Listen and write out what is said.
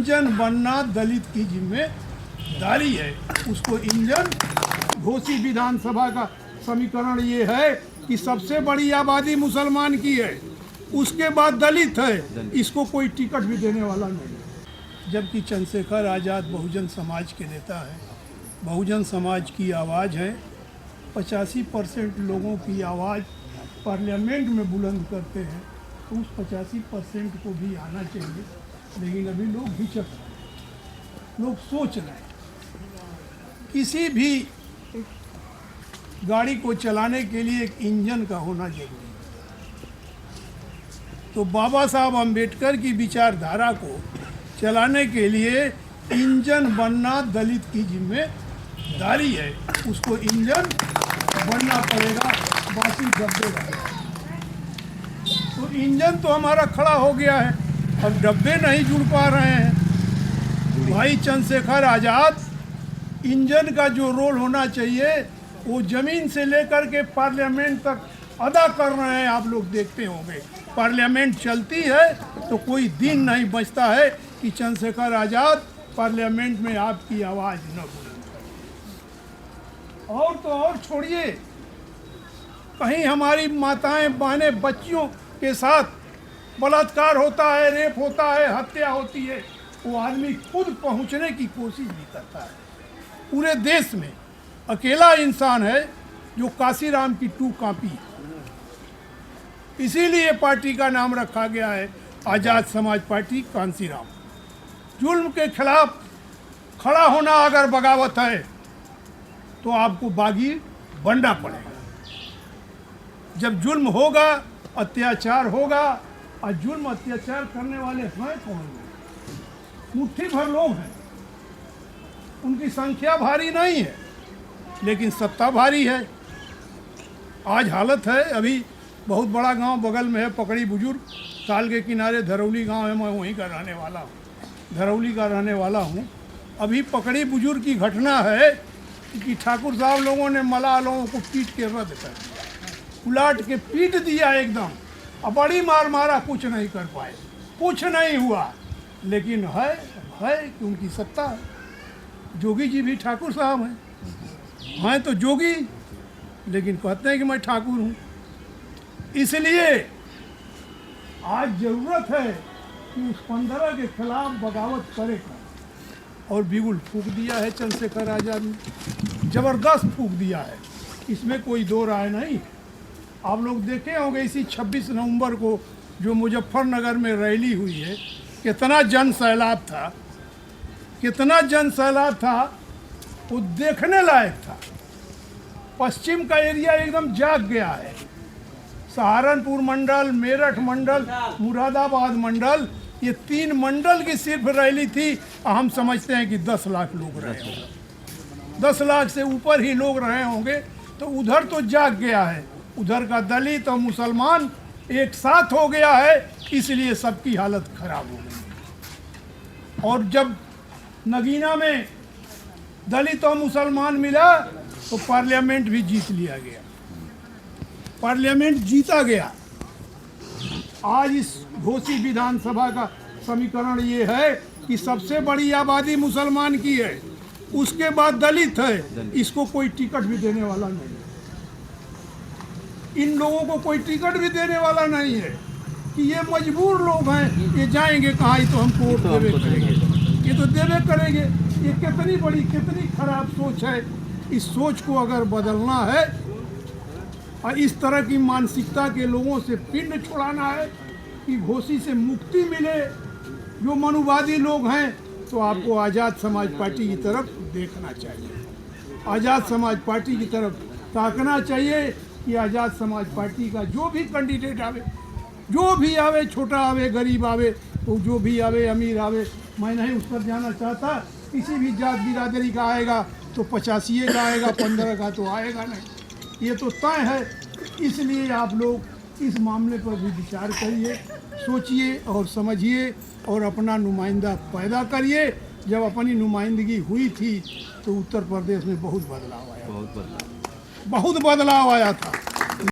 Engine बनना दलित की जिम्मेदारी है। उसको इंजन घोसी विधानसभा का समीकरण ये है कि सबसे बड़ी आबादी मुसलमान की है, उसके बाद दलित है, इसको कोई टिकट भी देने वाला नहीं है। जबकि चंद्रशेखर आज़ाद बहुजन समाज के नेता हैं, बहुजन समाज की आवाज़ है। 85% लोगों की आवाज़ पार्लियामेंट में बुलंद करते हैं, तो उस 85% को भी आना चाहिए। लेकिन अभी लोग हिचक रहे हैं, लोग सोच रहे हैं। किसी भी गाड़ी को चलाने के लिए एक इंजन का होना जरूरी है। तो बाबा साहब अम्बेडकर की विचारधारा को चलाने के लिए इंजन बनना दलित की जिम्मेदारी है। उसको इंजन बनना पड़ेगा, बाकी डब्बे रहेगा। तो इंजन तो हमारा खड़ा हो गया है, अब डब्बे नहीं जुड़ पा रहे हैं। भाई चंद्रशेखर आज़ाद इंजन का जो रोल होना चाहिए वो ज़मीन से लेकर के पार्लियामेंट तक अदा कर रहे हैं। आप लोग देखते होंगे, पार्लियामेंट चलती है तो कोई दिन नहीं बचता है कि चंद्रशेखर आज़ाद पार्लियामेंट में आपकी आवाज़ न बुलंद करे। और तो और छोड़िए, कहीं हमारी माताएं बहनें बच्चियों के साथ बलात्कार होता है, रेप होता है, हत्या होती है, वो आदमी खुद पहुंचने की कोशिश भी करता है। पूरे देश में अकेला इंसान है जो काशीराम की 2 कॉपी है। इसीलिए पार्टी का नाम रखा गया है आज़ाद समाज पार्टी कांसीराम। जुल्म के खिलाफ खड़ा होना अगर बगावत है तो आपको बागी बनना पड़ेगा। जब जुल्म होगा, अत्याचार होगा, और जुल्म अत्याचार करने वाले हैं कौन लोग? मुट्ठी भर लोग हैं, उनकी संख्या भारी नहीं है, लेकिन सत्ता भारी है। आज हालत है, अभी बहुत बड़ा गांव बगल में है, पकड़ी बुजुर्ग, ताल के किनारे धरौली गांव है, मैं वहीं का रहने वाला हूँ, धरौली का रहने वाला हूँ। अभी पकड़ी बुजुर्ग की घटना है कि ठाकुर साहब लोगों ने मलाह लोगों को पीट के रद्द कर दिया, उलाट के पीट दिया एकदम, और बड़ी मार मारा, कुछ नहीं कर पाए, कुछ नहीं हुआ। लेकिन है कि उनकी सत्ता है। जोगी जी भी ठाकुर साहब हैं तो जोगी, लेकिन कहते हैं कि मैं ठाकुर हूँ। इसलिए आज जरूरत है कि उस 15 के खिलाफ बगावत करेगा। और बिगुल फूंक दिया है चंद्रशेखर आज़ाद ने, जबरदस्त फूंक दिया है, इसमें कोई दो राय नहीं। आप लोग देखे होंगे इसी 26 नवंबर को जो मुजफ्फरनगर में रैली हुई है, कितना जन सैलाब था, कितना जन सैलाब था, वो देखने लायक था। पश्चिम का एरिया एकदम जाग गया है। सहारनपुर मंडल, मेरठ मंडल, मुरादाबाद मंडल, ये 3 मंडल की सिर्फ रैली थी। हम समझते हैं कि 10 लाख लोग रहे होंगे, 10 लाख से ऊपर ही लोग रहे होंगे। तो उधर तो जाग गया है, उधर का दलित और मुसलमान एक साथ हो गया है, इसलिए सबकी हालत खराब हो गई। और जब नगीना में दलित और मुसलमान मिला तो पार्लियामेंट भी जीत लिया गया, पार्लियामेंट जीता गया। आज इस घोसी विधानसभा का समीकरण ये है कि सबसे बड़ी आबादी मुसलमान की है, उसके बाद दलित है, इसको कोई टिकट भी देने वाला नहीं है। इन लोगों को कोई टिकट भी देने वाला नहीं है कि ये मजबूर लोग हैं, ये जाएंगे कहाँ? ये तो हमको वोट देवे करेंगे, ये तो देवे करेंगे। ये कितनी बड़ी, कितनी खराब सोच है। इस सोच को अगर बदलना है और इस तरह की मानसिकता के लोगों से पिंड छुड़ाना है कि घोसी से मुक्ति मिले जो मनुवादी लोग हैं, तो आपको आज़ाद समाज पार्टी की तरफ देखना चाहिए, आज़ाद समाज पार्टी की तरफ ताकना चाहिए कि आज़ाद समाज पार्टी का जो भी कैंडिडेट आवे, जो भी आवे, छोटा आवे, गरीब आवे, तो जो भी आवे, अमीर आवे, मैं नहीं उस पर जाना चाहता। किसी भी जात बिरादरी का आएगा तो 85 का आएगा, 15 का तो आएगा नहीं, ये तो तय है। इसलिए आप लोग इस मामले पर भी विचार करिए, सोचिए और समझिए और अपना नुमाइंदा पैदा करिए। जब अपनी नुमाइंदगी हुई थी तो उत्तर प्रदेश में बहुत बदलाव आया था।